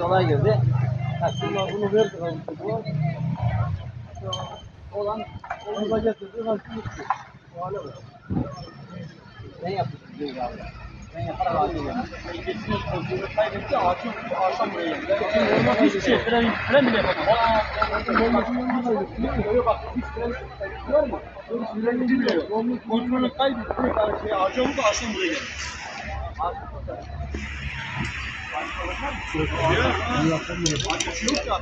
Olay girdi. Bunu verdik bu. Olan onu getirdi. Nasıl gitti? O hale bak. Ben yaptım diyor abi. Ben yaparak aldım. Geçtiğimiz pozisyonu kaybetti. Ağaçtan buraya geldi. Orada hiçbir şey fren bile yapamadı. Öyle bak hiç fren var mı? Fren bile yok. Kontrolü kaybetti. Ağaca vurdu. Ağaçtan buraya geldi. Yok ya.